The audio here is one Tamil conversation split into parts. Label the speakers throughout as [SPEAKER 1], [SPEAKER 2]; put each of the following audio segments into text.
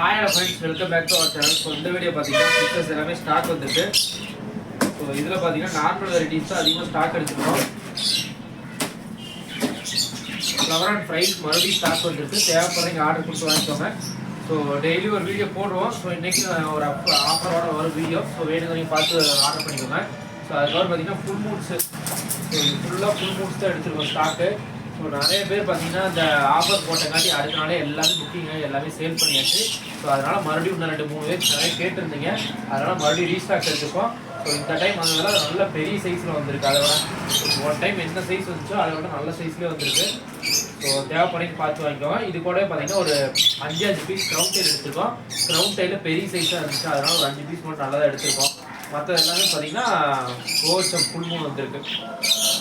[SPEAKER 1] Hi friends, welcome back to our channel. So இந்த வீடியோ பாத்தீங்கன்னா ஃபிஷஸ் எல்லாமே ஸ்டாக் வந்திருக்கு. ஸோ இதில் பார்த்தீங்கன்னா நார்மல் வெரைட்டிஸ் தான் அதிகமாக ஸ்டாக் எடுத்துருக்கோம். ஃப்ளவர் அண்ட் ஃப்ரைஸ் மறுபடியும் ஸ்டாக் வந்திருக்கு. தேவைப்படுறீங்க ஆர்டர் கொடுத்து வாங்கிக்கோங்க. ஸோ டெய்லி ஒரு வீடியோ போடுவோம். ஸோ இன்றைக்கி ஒரு ஆஃபரோட ஒரு வீடியோ. ஸோ வேணுங்க பார்த்து ஆர்டர் பண்ணிக்கோங்க. ஸோ அதுக்கப்புறம் பார்த்தீங்கன்னா ஃபுல் மூட்ஸு. ஸோ இது ஃபுல்லாக ஃபுல் மூட்ஸ் தான் எடுத்துருக்கோம் ஸ்டாக்கு. ஸோ நிறைய பேர் பார்த்தீங்கன்னா இந்த ஆஃபர் போட்டங்காட்டி அடுத்த நாளே எல்லாமே புக்கிங்க எல்லாமே சேல் பண்ணியாச்சு. ஸோ அதனால் மறுபடியும் இன்னும் 2-3 பேர் நிறைய கேட்டிருந்தீங்க. அதனால் மறுபடியும் ரீஸ்டாக் எடுத்துப்போம். ஸோ இந்த டைம் அதனால நல்ல பெரிய சைஸில் வந்திருக்கு. அதை விட ஒன் டைம் என்ன சைஸ் வந்துச்சோ அதை விட நல்ல சைஸ்லேயே வந்திருக்கு. ஸோ தேவைப்படைக்கு பார்த்து வாங்கிக்கோங்க. இது கூட பார்த்தீங்கன்னா ஒரு 5 பீஸ் க்ரௌண்ட் டைல் எடுத்துருக்கோம். க்ரௌண்ட் டைலில் பெரிய சைஸாக இருந்துச்சு. அதனால் ஒரு 5 பீஸ் மட்டும் நல்லா தான் எடுத்துருக்கோம். மற்றது எல்லாமே பார்த்தீங்கன்னா ஓச்சம் ஃபுல்மும் வந்திருக்கு.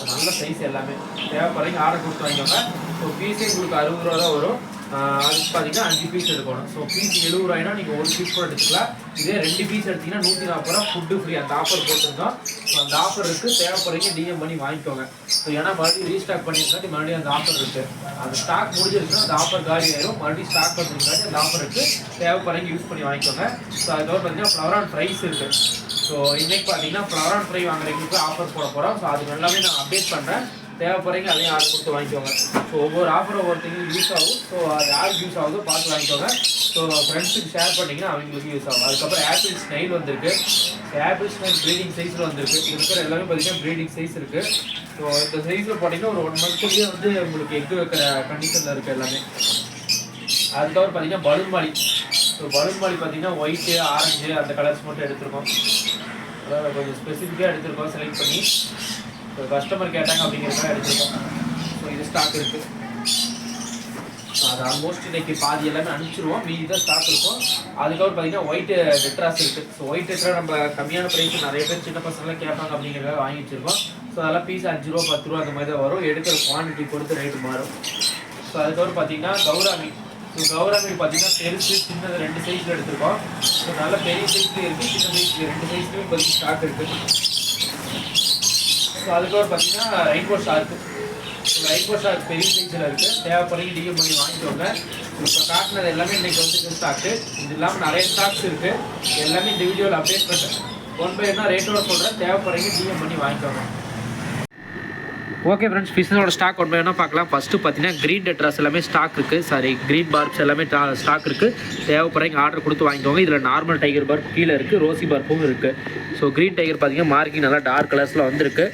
[SPEAKER 1] நல்ல சைஸ் எல்லாமே தேவைப்படைக்கு ஆர்டர் கொடுத்து வாங்கிக்கோங்க. ஸோ பீஸே உங்களுக்கு 60 ரூபா தான் வரும். அதுக்கு பார்த்தீங்கன்னா 5 பீஸ் எடுக்கணும். ஸோ பீஸ் 70 ரூபாய்னா நீங்கள் ஒரு பீஸ் கூட எடுத்துக்கலாம். இதே 2 பீஸ் எடுத்தீங்கன்னா 140 ரூபா ஃபுட்டு ஃப்ரீ. அந்த ஆஃபர் போட்டிருக்கோம். ஸோ அந்த ஆஃபர் இருக்குது. தேவைப்படுறீங்க டிஎம் பண்ணி வாங்கிக்கோங்க. ஸோ ஏன்னா மறுபடியும் ரீஸ்டாக் பண்ணியிருக்காட்டி மறுபடியும் அந்த ஆஃபர் இருக்குது. அந்த ஸ்டாக் முடிஞ்சிருக்குன்னா அந்த ஆஃபர் காலி ஆயிரும். மறுபடியும் ஸ்டாக் பண்ணிருக்காட்டி அந்த ஆஃபர் இருக்குது. தேவைப்படுறீங்க யூஸ் பண்ணி வாங்கிக்கோங்க. ஸோ அதுக்கப்புறம் பார்த்தீங்கன்னா ஃப்ளவர் அண்ட் ஃப்ரைஸ் இருக்குது. ஸோ இன்றைக்கி பார்த்தீங்கன்னா ஃப்ளவர் அண்ட் ஃப்ரை வாங்குறவங்களுக்கு ஆஃபர் போட போகிறோம். ஸோ அது எல்லாமே நான் அப்டேட் பண்ணுறேன். தேவைப்படுறீங்க அதையும் ஆர்டர் கொடுத்து வாங்கிக்கோங்க. ஸோ ஒவ்வொரு ஆஃபரும் ஒவ்வொருத்தங்களுக்கு யூஸ் ஆகும். ஸோ யாருக்கு யூஸ் ஆகுதோ பார்த்து வாங்கிக்கோங்க. ஸோ ஃப்ரெண்ட்ஸுக்கு ஷேர் பண்ணிங்கன்னா அவங்களுக்கு யூஸ் ஆகும். அதுக்கப்புறம் ஆப்பிள் ஸ்னைல் வந்திருக்கு. ஆப்பிள் ஸ்னைல் ப்ரீடிங் சைஸில் வந்திருக்கு. இது இருக்கிற எல்லாமே பார்த்தீங்கன்னா ப்ரீடிங் சைஸ் இருக்குது. ஸோ இந்த சைஸில் பார்த்தீங்கன்னா ஒரு 1 மந்த்லேயே வந்து உங்களுக்கு எக்கு வைக்கிற கண்டிஷனில் இருக்குது எல்லாமே. அதுக்கப்புறம் பார்த்தீங்கன்னா பலூன் மாலி. ஸோ பலூன் மாலி பார்த்தீங்கன்னா ஒயிட்டு ஆரஞ்சு அந்த கலர்ஸ் மட்டும் எடுத்துருக்கோம். அதாவது கொஞ்சம் ஸ்பெசிஃபிக்காக எடுத்துருக்கோம் செலக்ட் பண்ணி. ஸோ கஸ்டமர் கேட்டாங்க அப்படிங்கிறதுக்காக எடுத்துருக்கோம். ஸோ இது ஸ்டாக் இருக்குது. அது ஆல்மோஸ்ட் இன்றைக்கி பாதி எல்லாமே அனுப்பிச்சிருவோம். மீதி தான் ஸ்டாக் இருக்கும். அதுக்கப்புறம் பார்த்தீங்கன்னா ஒயிட் டெட்ராஸ் இருக்குது. ஸோ ஒயிட் டெட்ரா நம்ம கம்மியான ப்ரைஸ் நிறைய பேர் சின்ன பசங்களாம் கேட்பாங்க அப்படிங்கிறத வாங்கி வச்சுருக்கோம். ஸோ அதெல்லாம் பீஸ் 5 ரூபா 10 ரூபா அந்த மாதிரி தான் வரும். எடுக்கிற குவான்டிட்டி பொறுத்து ரேட்டு மாறும். ஸோ அதுக்கப்புறம் பார்த்தீங்கன்னா கௌராமி. ஸோ கௌராமி பார்த்தீங்கன்னா பெருசு சின்னது 2 சைஸில் எடுத்துருக்கோம். ஸோ நல்ல பெரிய சைஸ்லேயும் இருக்குது, சின்ன சைஸ்லேயும் 2 சைஸ்லேயும் இப்போதைக்கு ஸ்டாக் இருக்குது. ஸோ அதுக்கப்புறம் பார்த்தீங்கன்னா rainbow shark. So rainbow shark பெரிய சைஸில் இருக்குது. தேவைப்படுறீங்க டிஎம் பண்ணி வாங்கிக்கோங்க. இப்போ காட்டினது எல்லாமே இன்றைக்கி வந்து ஸ்டாக்கு. இது இல்லாமல் நிறைய ஸ்டாக்ஸ் இருக்குது. எல்லாமே இந்த வீடியோவில் அப்டேட் பண்ணுறேன். 1 by 1 ரேட்டோட சொல்கிறேன். தேவைப்படுறீங்க டிஎம் பண்ணி வாங்கிக்கோங்க. ஓகே ஃப்ரெண்ட்ஸ், ஃபிஷ்ஷோட ஸ்டாக் 1 by 1 பார்க்கலாம். ஃபஸ்ட்டு பார்த்தீங்கன்னா க்ரீன் டெட்ராஸ் எல்லாமே ஸ்டாக் இருக்குது. சாரி, க்ரீன் பார்ப்ஸ் எல்லாமே ஸ்டாக் இருக்குது. தேவைப்படுறீங்க ஆர்டர் கொடுத்து வாங்கிக்கோங்க. இதில் நார்மல் டைகர் பார்ப் கீழே இருக்குது, ரோசி பார்ப்பும் இருக்குது. ஸோ க்ரீன் டைகர் பார்த்தீங்கன்னா மார்க்கிங் நல்லா டார்க் கலர்ஸில் வந்திருக்கு.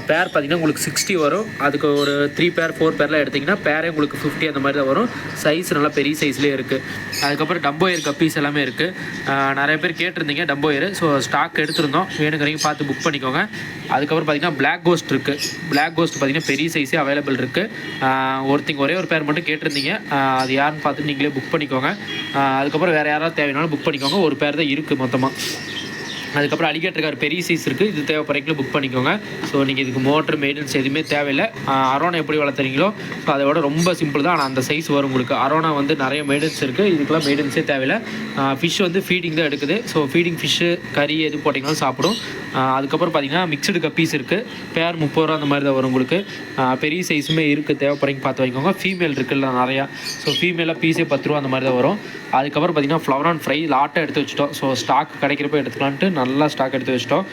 [SPEAKER 1] பேர் பார்த்தீங்கன்னா உங்களுக்கு 60 வரும். அதுக்கு ஒரு 3 பேர் 4 பேர்லாம் எடுத்திங்கன்னா பேரே உங்களுக்கு 50 அந்த மாதிரி தான் வரும். சைஸ் நல்லா பெரிய சைஸ்லேயே இருக்குது. அதுக்கப்புறம் டம்போயர் கப்பீஸ் எல்லாமே இருக்குது. நிறைய பேர் கேட்டிருந்தீங்க டம்போயர். ஸோ ஸ்டாக் எடுத்திருந்தோம். வேணுங்கிறீங்க பார்த்து புக் பண்ணிக்கோங்க. அதுக்கப்புறம் பார்த்தீங்கன்னா பிளாக் கோஸ்ட் இருக்குது. பிளாக் கோஸ்ட் பார்த்தீங்கன்னா பெரிய சைஸே அவைலபிள் இருக்குது. ஒரே ஒரு பேர் மட்டும் கேட்டிருந்தீங்க. அது யாருன்னு பார்த்துட்டு நீங்களே புக் பண்ணிக்கோங்க. அதுக்கப்புறம் வேறு யாராவது தேவைனாலும் புக் பண்ணிக்கோங்க. ஒரு பேர் தான் இருக்குது மொத்தமாக. அதுக்கப்புறம் அலிகேட்டர் பெரிய சைஸ் இருக்குது. இது தேவைப்படுறீங்களோ புக் பண்ணிக்கோங்க. ஸோ நீங்கள் இதுக்கு மோட்டர் மெயின்டெனன்ஸ் எதுவுமே தேவையில்லை. அரோனா எப்படி வளர்த்துறீங்களோ ஸோ அதை விட ரொம்ப சிம்பிள் தான். ஆனால் அந்த சைஸ் வரும் உங்களுக்கு. அரோனா வந்து நிறைய மெயின்டெனன்ஸ் இருக்குது. இதுக்கெல்லாம் மெயின்டெனன்ஸே தேவையில்லை. ஃபிஷ் வந்து ஃபீடிங் தான் எடுக்குது. ஸோ ஃபீடிங் ஃபிஷ்ஷு கறி எது போட்டிங்கனாலும் சாப்பிடும். அதுக்கப்புறம் பார்த்தீங்கன்னா மிக்சடு கப்பீஸ் இருக்குது. பேர் 30 ரூபா அந்த மாதிரி தான் வரும் உங்களுக்கு. பெரிய சைஸுமே இருக்குது. தேவைப்படுறீங்க பார்த்து வாங்கிக்கோங்க. ஃபீமேல் இருக்குல்ல நிறையா. ஸோ ஃபீமேலாக பீஸே 10 ரூபா அந்த மாதிரி தான் வரும். அதுக்கப்புறம் பார்த்தீங்கன்னா ஃப்ளவர் அண்ட் ஃப்ரை லாட்டை எடுத்து வச்சுட்டோம். ஸோ ஸ்டாக் கிடைக்கிறப்ப எடுத்துக்கலான்ட்டு நல்லா ஸ்டாக் எடுத்து வச்சிட்டோம்.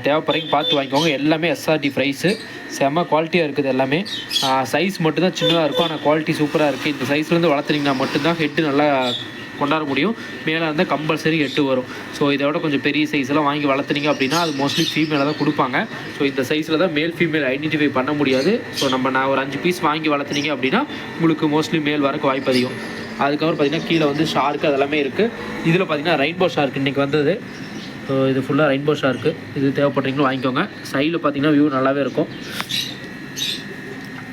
[SPEAKER 1] தேவைப்படுறீங்க பார்த்து வாங்கிக்கோங்க. எல்லாமே எஸ்ஆர்டி ஃப்ரைஸு செம்ம குவாலிட்டியாக இருக்குது. எல்லாமே சைஸ் மட்டும்தான் சின்னதாக இருக்கும். ஆனால் குவாலிட்டி சூப்பராக இருக்குது. இந்த சைஸ்லேருந்து வளர்த்துனீங்கன்னா மட்டும்தான் ஹெட்டு நல்லா கொண்டாட முடியும். மேலே இருந்தால் கம்பல்சரி 8 வரும். ஸோ இதை விட கொஞ்சம் பெரிய சைஸ்லாம் வாங்கி வளர்த்துனீங்க அப்படின்னா அது மோஸ்ட்லி ஃபீமேலாக தான் கொடுப்பாங்க. ஸோ இந்த சைஸில் தான் மேல் ஃபீமேல் ஐடென்டிஃபை பண்ண முடியாது. ஸோ நான் ஒரு 5 பீஸ் வாங்கி வளர்த்துனீங்க அப்படின்னா உங்களுக்கு மோஸ்ட்லி மேல் வரக்கு வாய்ப்பு அதிகம். அதுக்கப்புறம் பார்த்திங்கன்னா கீழே வந்து ஷார்க்கு அதெல்லாமே இருக்குது. இதில் பார்த்திங்கன்னா ரெயின்போ ஷார்க் இன்றைக்கி வந்தது. ஸோ இது ஃபுல்லாக ரெயின்போ ஷார்க்கு. இது தேவைப்படுறீங்களோ வாங்கிக்கோங்க. சைடில் பார்த்திங்கன்னா வியூ நல்லாவே இருக்கும்.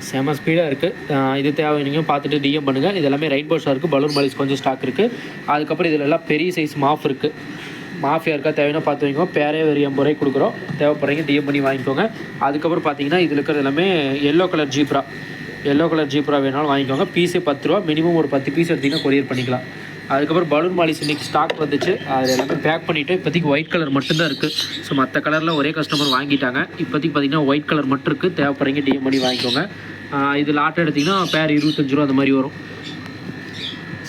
[SPEAKER 1] செம ஸ்பீடாக இருக்குது. இது தேவை நீங்கள் பார்த்துட்டு டிஎம் பண்ணுங்கள். இது எல்லாமே ரெயின்போ ஷார்க்கு. பலூன் மாலிஸ் கொஞ்சம் ஸ்டாக் இருக்குது. அதுக்கப்புறம் இதில் எல்லாம் பெரிய சைஸ் மாஃப் இருக்குது. மாஃபியா இருக்கா தேவைன்னா பார்த்து வாங்கிக்கோங்க. பேரே ஒரு 80 ரூபாய்க்கு கொடுக்குறோம். தேவைப்படுறீங்க டிஎம் பண்ணி வாங்கிக்கோங்க. அதுக்கப்புறம் பார்த்தீங்கன்னா இதில் இருக்கிறது எல்லாமே எல்லோ கலர் ஜீப்ரா வேணாலும் வாங்கிக்கோங்க. பீஸே 10 ரூபா. மினிமம் ஒரு 10 பீஸ் எடுத்திங்கன்னா கொரியர் பண்ணிக்கலாம். அதுக்கப்புறம் பலூன் மாலிஸ் இன்றைக்கி ஸ்டாக் வந்துச்சு. அது எல்லாமே பேக் பண்ணிவிட்டு இப்போதைக்கு ஒயிட் கலர் மட்டும்தான் இருக்குது. ஸோ மற்ற கலரில் ஒரே கஸ்டமர் வாங்கிட்டாங்க. இப்போதைக்கு பார்த்திங்கன்னா ஒயிட் கலர் மட்டும் இருக்குது. தேவைப்படுறீங்க டிஎம் பண்ணி வாங்கிக்கோங்க. இது லாட் எடுத்திங்கன்னா பேர் 25 ரூபா அந்த மாதிரி வரும்.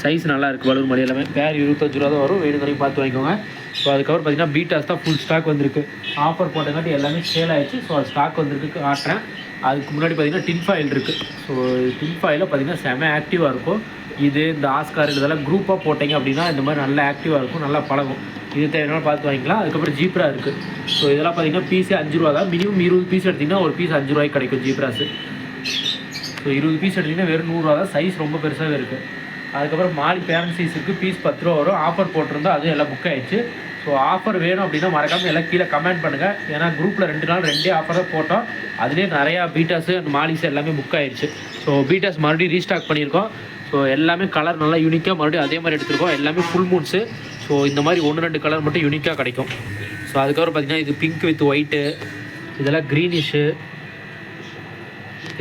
[SPEAKER 1] சைஸ் நல்லா இருக்குது பலூன் மணி எல்லாமே. பேர் 25 ரூபா தான் வரும், வேணுங்கிறதையும் பார்த்து வாங்கிக்கோங்க. ஸோ அதுக்கப்புறம் பார்த்தீங்கன்னா பீட்டாஸ் தான் ஃபுல் ஸ்டாக் வந்திருக்கு. ஆஃபர் போட்டங்காட்டி எல்லாமே சேல் ஆகிடுச்சு. ஸோ அது ஸ்டாக் வந்திருக்கு காட்டுறேன். அதுக்கு முன்னாடி பார்த்தீங்கன்னா டின் ஃபாயில் இருக்குது. ஸோ டின் ஃபாயில் பார்த்தீங்கன்னா செம ஆக்டிவாக இருக்கும். இது இந்த ஆஸ்கார் இதெல்லாம் குரூப்பாக போட்டிங்க அப்படின்னா இந்த மாதிரி நல்லா ஆக்டிவாக இருக்கும், நல்லா பழகும். இது தேவையான பார்த்து வாங்கிக்கலாம். அதுக்கப்புறம் ஜீப்ரா இருக்குது. ஸோ இதெல்லாம் பார்த்தீங்கன்னா பீஸே 5 ரூபா தான். மினிமம் 20 பீஸ் எடுத்திங்கன்னா ஒரு பீஸ் 5 ரூபாய்க்கு கிடைக்கும் ஜீப்ராஸு. ஸோ 20 பீஸ் எடுத்திங்கன்னா வெறும் 100 ரூபா தான். சைஸ் ரொம்ப பெருசாகவே இருக்குது. அதுக்கப்புறம் மாலி பேரண்ட் சைஸ் இருக்குது, பீஸ் 10 ரூபா வரும். ஆஃபர் போட்டிருந்தா அதுவும் எல்லாம் புக் ஆகிடுச்சு. ஸோ ஆஃபர் வேணும் அப்படின்னா மறக்காமல் எல்லாம் கீழே கமெண்ட் பண்ணுங்கள். ஏன்னா குரூப்பில் 2 நாள் 2 ஆஃபர் தான் போட்டோம். அதுலேயே நிறையா பீட்டாஸு அந்த மாலிஸ் எல்லாமே புக் ஆகிடுச்சு. ஸோ பீட்டாஸ் மறுபடியும் ரீஸ்டாக் பண்ணியிருக்கோம். ஸோ எல்லாமே கலர் நல்லா யூனிக்காக மறுபடியும் அதே மாதிரி எடுத்துருக்கோம். எல்லாமே ஃபுல் மூன்ஸு. ஸோ இந்த மாதிரி 1-2 கலர் மட்டும் யூனிக்காக கிடைக்கும். ஸோ அதுக்கப்புறம் பார்த்திங்கன்னா இது பிங்க் வித் ஒயிட்டு, இதெல்லாம் க்ரீனிஷு,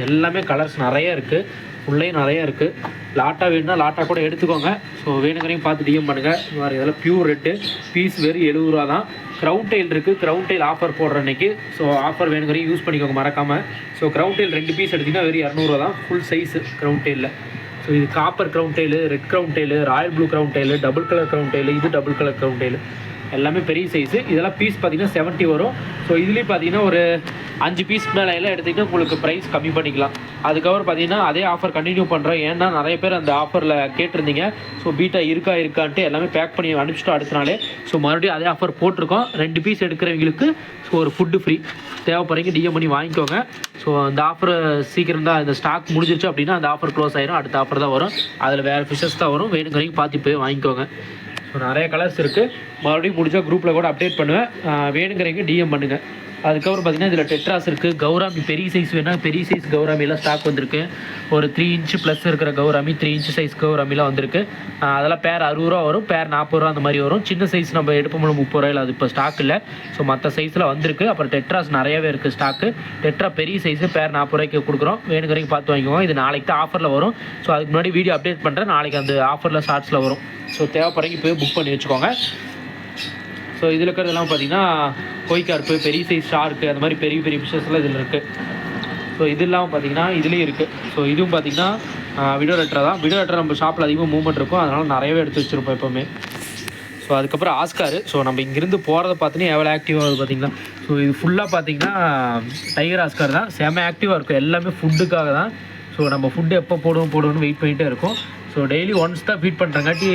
[SPEAKER 1] எல்லாமே கலர்ஸ் நிறைய இருக்குது. ஃபுல்லையும் நிறையா இருக்குது. லாட்டா வேணும்னா லாட்டா கூட எடுத்துக்கோங்க. ஸோ வேணுங்கிறதையும் பார்த்து டிஎம் பண்ணுங்கள். இந்த மாதிரி இதெல்லாம் பியூர் ரெட்டு, பீஸ் வெறும் 70 ரூபா தான். க்ரௌன் டெயில் இருக்குது. க்ரௌன் டெயில் ஆஃபர் போடுற அன்றைக்கி. ஸோ ஆஃபர் வேணுங்கிறதையும் யூஸ் பண்ணிக்கோங்க மறக்காமல். ஸோ க்ரௌன் டெயில் 2 பீஸ் எடுத்திங்கன்னா வெறும் 200 ரூபா தான். ஃபுல் சைஸு க்ரௌன் டெயிலில். ஸோ இது copper crown tail, red crown tail, royal blue crown tail, double colour crown tail, இது டபுள் கலர் க்ரௌன் டெயிலு. எல்லாமே பெரிய சைஸு. இதெல்லாம் பீஸ் பார்த்திங்கன்னா 70 வரும். ஸோ இதுலேயும் பார்த்தீங்கன்னா ஒரு 5 பீஸ் மேலே எல்லாம் எடுத்திங்கன்னா உங்களுக்கு ப்ரைஸ் கம்மி பண்ணிக்கலாம். அதுக்கப்புறம் பார்த்தீங்கன்னா அதே ஆஃபர் கண்டினியூ பண்ணுறோம். ஏன்னா நிறைய பேர் அந்த ஆஃபரில் கேட்டிருந்தீங்க. ஸோ பீட்டா இருக்கான்ட்டு எல்லாமே பேக் பண்ணி அனுப்பிச்சிட்டோம் அடுத்த நாளே. ஸோ மறுபடியும் அதே ஆஃபர் போட்டிருக்கோம். 2 பீஸ் எடுக்கிறவங்களுக்கு ஸோ ஒரு ஃபுட்டு ஃப்ரீ. தேவைப்படுறீங்க டிஎம் பண்ணி வாங்கிக்கோங்க. ஸோ அந்த ஆஃபர் சீக்கிரம் தான், இந்த ஸ்டாக் முடிஞ்சிருச்சு அப்படின்னா அந்த ஆஃபர் க்ளோஸ் ஆயிரும். அடுத்த ஆஃபர் தான் வரும். அதில் வேறு ஃபிஷஸ் தான் வரும். வேணுங்கிறீங்க பார்த்து போய் வாங்கிக்கோங்க. ஸோ நிறைய கலர்ஸ் இருக்குது. மறுபடியும் முடிஞ்சால் குரூப்பில் கூட அப்டேட் பண்ணுவேன். வேணுங்கிறீங்க டிஎம் பண்ணுங்கள். அதுக்கப்புறம் பார்த்திங்கன்னா இதில் டெட்ராஸ் இருக்குது. கௌராமி பெரிய சைஸ் வேணால் பெரிய சைஸ் கௌராமிலாம் ஸ்டாக் வந்திருக்கு. ஒரு 3 இன்ச்சு ப்ளஸ் இருக்கிற கௌராமி, 3 இன்ச்சு சைஸ் கௌராமிலாம் வந்திருக்கு. அதெல்லாம் பேர் 60 ரூபா வரும், பேர் 40 ரூபா அந்த மாதிரி வரும். சின்ன சைஸ் நம்ம எடுப்போம்ல 30 ரூபாயில், அது இப்போ ஸ்டாக் இல்லை. ஸோ மற்ற சைஸில் வந்திருக்கு. அப்புறம் டெட்ராஸ் நிறையவே இருக்குது ஸ்டாக்கு. டெட்ரா பெரிய சைஸு பேர் 40 ரூபாய்க்கு கொடுக்குறோம். வேணுங்கிறீங்க பார்த்து வாங்கிக்கோங்க. இது நாளைக்கு தான் ஆஃபரில் வரும். ஸோ அதுக்கு முன்னாடி வீடியோ அப்டேட் பண்ணுறேன். நாளைக்கு அந்த ஆஃபரில் ஷார்ட்ஸில் வரும். ஸோ தேவைப்படுறீங்க போய் புக் பண்ணி வச்சுக்கோங்க. ஸோ இதில் இருக்கிறதெல்லாம் பார்த்தீங்கன்னா கொய்கார்ப்பு, பெரிய சைஸ் ஷார்க்கு, அந்த மாதிரி பெரிய பெரிய ஃபிஷஸ்லாம் இதில் இருக்குது. ஸோ இது இல்லாமல் பார்த்தீங்கன்னா இதுலேயும் இருக்குது. ஸோ இதுவும் பார்த்தீங்கன்னா விடோ லெட்டர் தான். விடோ லெட்டர் நம்ம ஷாப்பில் அதிகமாக மூவ்மெண்ட் இருக்கும், அதனால் நிறையவே எடுத்து வச்சுருப்போம் எப்போவுமே. ஸோ அதுக்கப்புறம் ஆஸ்காரு. ஸோ நம்ம இங்கேருந்து போகிறத பார்த்தீங்கன்னா எவ்வளோ ஆக்டிவாக இருக்குது பார்த்தீங்களா. ஸோ இது ஃபுல்லாக பார்த்தீங்கன்னா டைகர் ஆஸ்கார் தான். செம ஆக்டிவாக இருக்கும். எல்லாமே ஃபுட்டுக்காக தான். ஸோ நம்ம ஃபுட்டு எப்போ போடுவோம்னு வெயிட் பண்ணிகிட்டே இருக்கும். ஸோ டெய்லி ஒன்ஸ் தான் ஃபீட் பண்ணுறங்காட்டி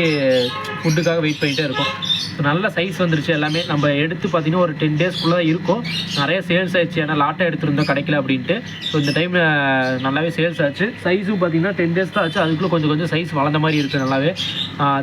[SPEAKER 1] ஃபுட்டுக்காக வெயிட் பண்ணிகிட்டே இருக்கும். ஸோ நல்ல சைஸ் வந்துருச்சு. எல்லாமே நம்ம எடுத்து பார்த்திங்கன்னா ஒரு 10 டேஸ்க்குள்ளே தான் இருக்கும். நிறைய சேல்ஸ் ஆயிடுச்சு. ஏன்னா லாட்டாக எடுத்துருந்தோம் கிடைக்கல அப்படின்ட்டு. ஸோ இந்த டைம் நல்லாவே சேல்ஸ் ஆச்சு. சைஸும் பார்த்திங்கன்னா 10 டேஸ் தான் ஆச்சு. அதுக்குள்ளே கொஞ்சம் சைஸ் வளர்ந்த மாதிரி இருக்குது நல்லாவே.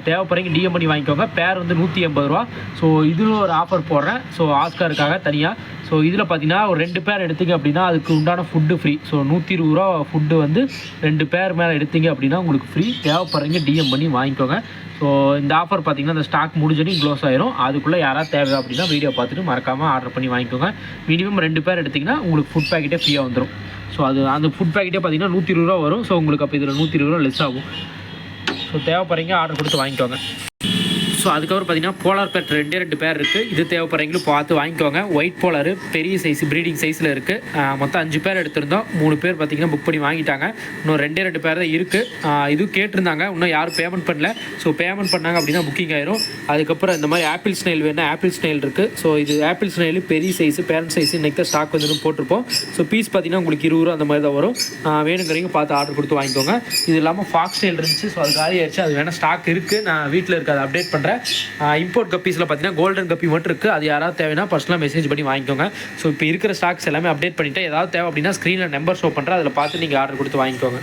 [SPEAKER 1] தேவைப்படுறீங்க டிஎம் பண்ணி வாங்கிக்கோங்க. பேர் வந்து 180 ரூபா. ஸோ இதில் ஒரு ஆஃபர் போடுறேன். ஸோ ஆஸ்காருக்காக தனியாக. ஸோ இதில் பார்த்தீங்கன்னா ஒரு 2 பேர் எடுத்தீங்க அப்படின்னா அதுக்கு உண்டான ஃபுட்டு ஃப்ரீ. ஸோ 120 ரூபா ஃபுட்டு வந்து 2 பேர் மேலே எடுத்தீங்க அப்படின்னா உங்களுக்கு ஃப்ரீ. தேவைப்படுறீங்க டிஎம் பண்ணி வாங்கிக்கோங்க. ஸோ இந்த ஆஃபர் பார்த்தீங்கன்னா இந்த ஸ்டாக் முடிஞ்சோடனே க்ளோஸ் ஆயிரும். அதுக்குள்ளே யாராவது தேவை அப்படின்னா வீடியோ பார்த்துட்டு மறக்காமல் ஆர்டர் பண்ணி வாங்கிக்கோங்க. மினிமம் 2 பேர் எடுத்திங்கன்னா உங்களுக்கு ஃபுட் பேக்கெட்டே ஃப்ரீயாக வந்துடும். ஸோ அது அந்த ஃபுட் பேக்கெட்டே பார்த்தீங்கன்னா 120 ரூபா வரும். ஸோ உங்களுக்கு அப்போ இதில் 120 ரூபா லெஸ் ஆகும். ஸோ தேவைப்படுறீங்க ஆர்டர் கொடுத்து வாங்கிக்கோங்க. ஸோ அதுக்கப்புறம் பார்த்தீங்கன்னா போலார் பேர் 2 பேர் இருக்குது. இது தேவைப்படுறீங்களும் பார்த்து வாங்கிக்கோங்க. ஒயிட் போலார் பெரிய சைஸ் ப்ரீடிங் சைஸில் இருக்குது. மொத்தம் 5 பேர் எடுத்திருந்தோம். 3 பேர் பார்த்தீங்கன்னா புக் பண்ணி வாங்கிட்டாங்க. இன்னும் 2 பேர் தான் இருக்குது. இதுவும் கேட்டிருந்தாங்க. இன்னும் யாரும் பேமெண்ட் பண்ணல. ஸோ பேமெண்ட் பண்ணாங்க அப்படின்னா புக்கிங் ஆயிரும். அதுக்கப்புறம் இந்த மாதிரி ஆப்பிள் ஸ்னைல் வேணும். ஆப்பிள் ஸ்னைல் இருக்குது. ஸோ இது ஆப்பிள் ஸ்னைல் பெரிய சைஸு பேரண்ட் சைஸு இன்றைக்கி தான் ஸ்டாக் வந்து போட்டிருப்போம். ஸோ பீஸ் பார்த்தீங்கன்னா உங்களுக்கு 20 ரூபா அந்த மாதிரி தான் வரும். வேணுங்கிறீங்க பார்த்து ஆர்டர் கொடுத்து வாங்கிக்கோங்க. இது இல்லாமல் ஃபாக்ஸ் ஸ்டைல் இருந்துச்சு. ஸோ அது காலி ஆயிடுச்சு. அது வேணால் ஸ்டாக் இருக்குது. நான் வீட்டில் இருக்க அதை அப்டேட் பண்ணுறேன். இம்போர்ட் கப்பீஸில் பார்த்தீங்கன்னா கோல்டன் கப்பி மட்டும் இருக்குது. அது யாராவது தேவைன்னா பர்சனலாக மெசேஜ் பண்ணி வாங்கிக்கோங்க. ஸோ இப்போ இருக்கிற ஸ்டாக்ஸ் எல்லாமே அப்டேட் பண்ணிவிட்டு ஏதாவது தேவை அப்படின்னா ஸ்க்ரீனில் நம்பர் ஷோ பண்ணுறேன். அதில் பார்த்து நீங்கள் ஆர்டர் கொடுத்து வாங்கிக்கோங்க.